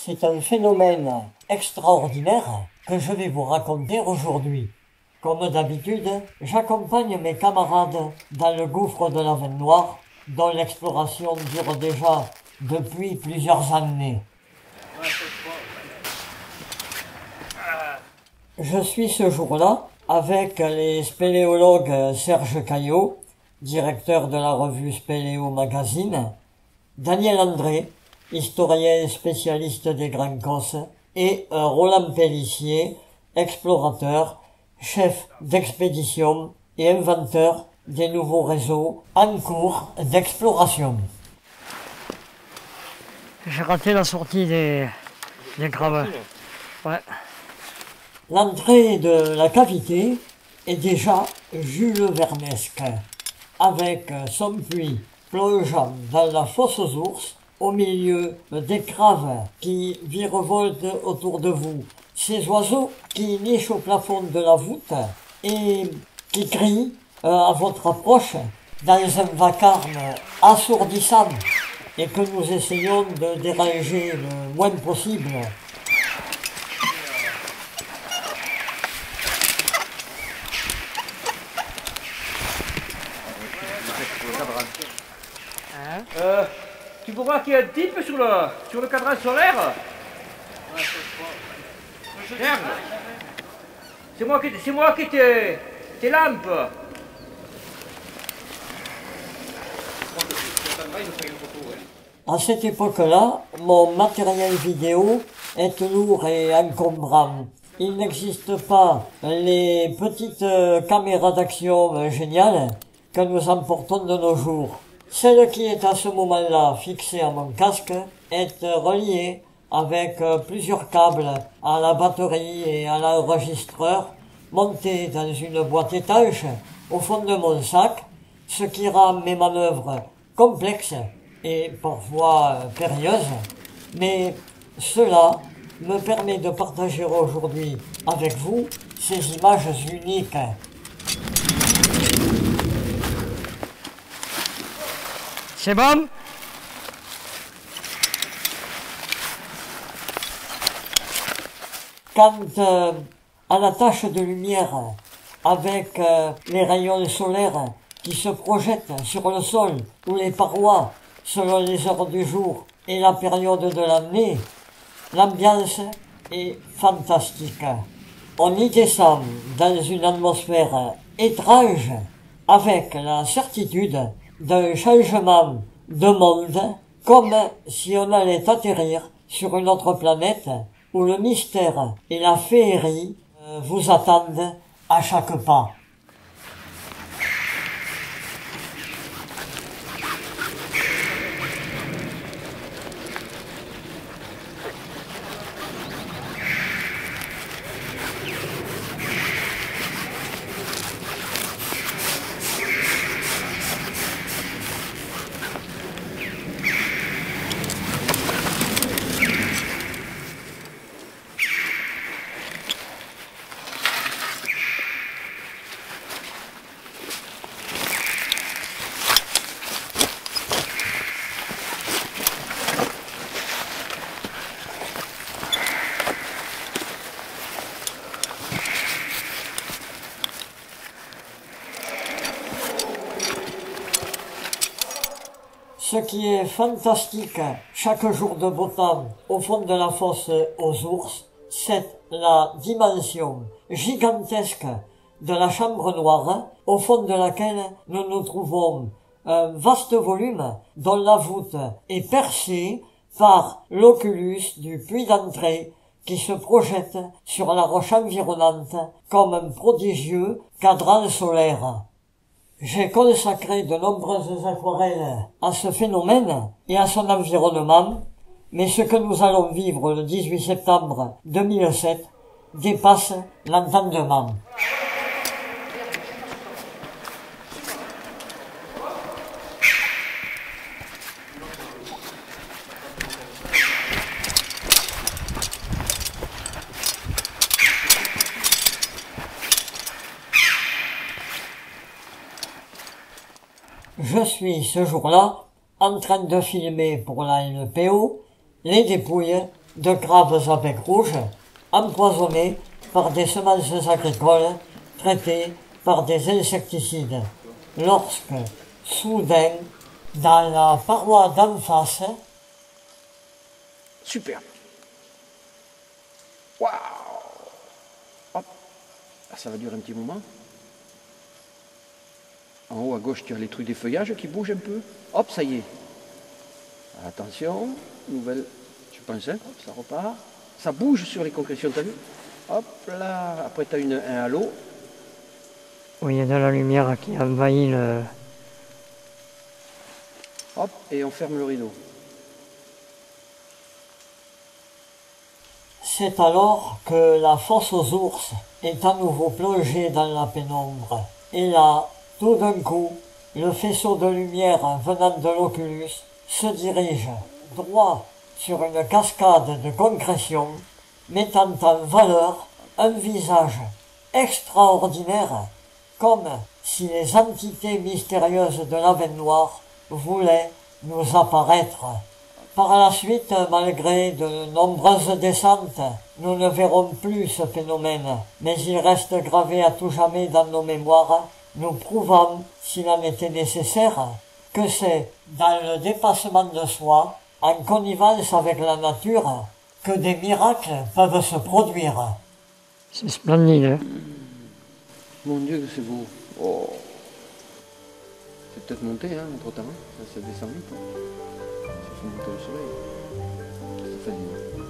C'est un phénomène extraordinaire que je vais vous raconter aujourd'hui. Comme d'habitude, j'accompagne mes camarades dans le gouffre de la Veine Noire, dont l'exploration dure déjà depuis plusieurs années. Je suis ce jour-là avec les spéléologues Serge Caillot, directeur de la revue Spéléo Magazine, Daniel André, historien spécialiste des Grands-Cosses, et Roland Pellissier, explorateur, chef d'expédition et inventeur des nouveaux réseaux en cours d'exploration. J'ai raté la sortie des gravats. Ouais. L'entrée de la cavité est déjà Jules Vernesque, avec son puits plongeant dans la fosse aux ours, au milieu des craves qui virevoltent autour de vous, ces oiseaux qui nichent au plafond de la voûte et qui crient à votre approche dans un vacarme assourdissant et que nous essayons de déranger le moins possible. Tu vois qu'il y a un type sur le cadran solaire? Regarde. C'est moi qui tes lampes. À cette époque-là, mon matériel vidéo est lourd et encombrant. Il n'existe pas les petites caméras d'action géniales que nous emportons de nos jours. Celle qui est à ce moment-là fixée à mon casque est reliée avec plusieurs câbles à la batterie et à l'enregistreur montés dans une boîte étanche au fond de mon sac, ce qui rend mes manœuvres complexes et parfois périlleuses, mais cela me permet de partager aujourd'hui avec vous ces images uniques. C'est bon? Quant à la tache de lumière avec les rayons solaires qui se projettent sur le sol ou les parois selon les heures du jour et la période de l'année, l'ambiance est fantastique. On y descend dans une atmosphère étrange avec la certitude d'un changement de monde, comme si on allait atterrir sur une autre planète où le mystère et la féerie vous attendent à chaque pas. Ce qui est fantastique chaque jour de beau temps au fond de la fosse aux ours, c'est la dimension gigantesque de la chambre noire au fond de laquelle nous nous trouvons un vaste volume dont la voûte est percée par l'oculus du puits d'entrée qui se projette sur la roche environnante comme un prodigieux cadran solaire. J'ai consacré de nombreuses aquarelles à ce phénomène et à son environnement, mais ce que nous allons vivre le 18 septembre 2007 dépasse l'entendement. Je suis ce jour-là en train de filmer pour la LPO les dépouilles de graves à bec rouge, empoisonnés par des semences agricoles traitées par des insecticides. Lorsque, soudain, dans la paroi d'en face, Super. Waouh. Hop. Ah, ça va durer un petit moment. En haut à gauche, tu as les trucs des feuillages qui bougent un peu. Hop, ça y est. Attention, nouvelle, je pense, hein, hop, ça repart. Ça bouge sur les concrétions, t'as vu? Hop là, après tu as un halo. Oui, il y a de la lumière qui envahit le... Hop, et on ferme le rideau. c'est alors que la fosse aux ours est à nouveau plongée dans la pénombre. Et là, tout d'un coup, le faisceau de lumière venant de l'oculus se dirige droit sur une cascade de concrétion, mettant en valeur un visage extraordinaire, comme si les entités mystérieuses de la veine noire voulaient nous apparaître. Par la suite, malgré de nombreuses descentes, nous ne verrons plus ce phénomène, mais il reste gravé à tout jamais dans nos mémoires, nous prouvant, s'il en était nécessaire, que c'est dans le dépassement de soi, en connivence avec la nature, que des miracles peuvent se produire. C'est splendide, hein? Mon Dieu, que c'est beau. Oh. C'est peut-être monté, hein, entre temps. Ça descend vite. Ça fait monter le soleil. Ça fait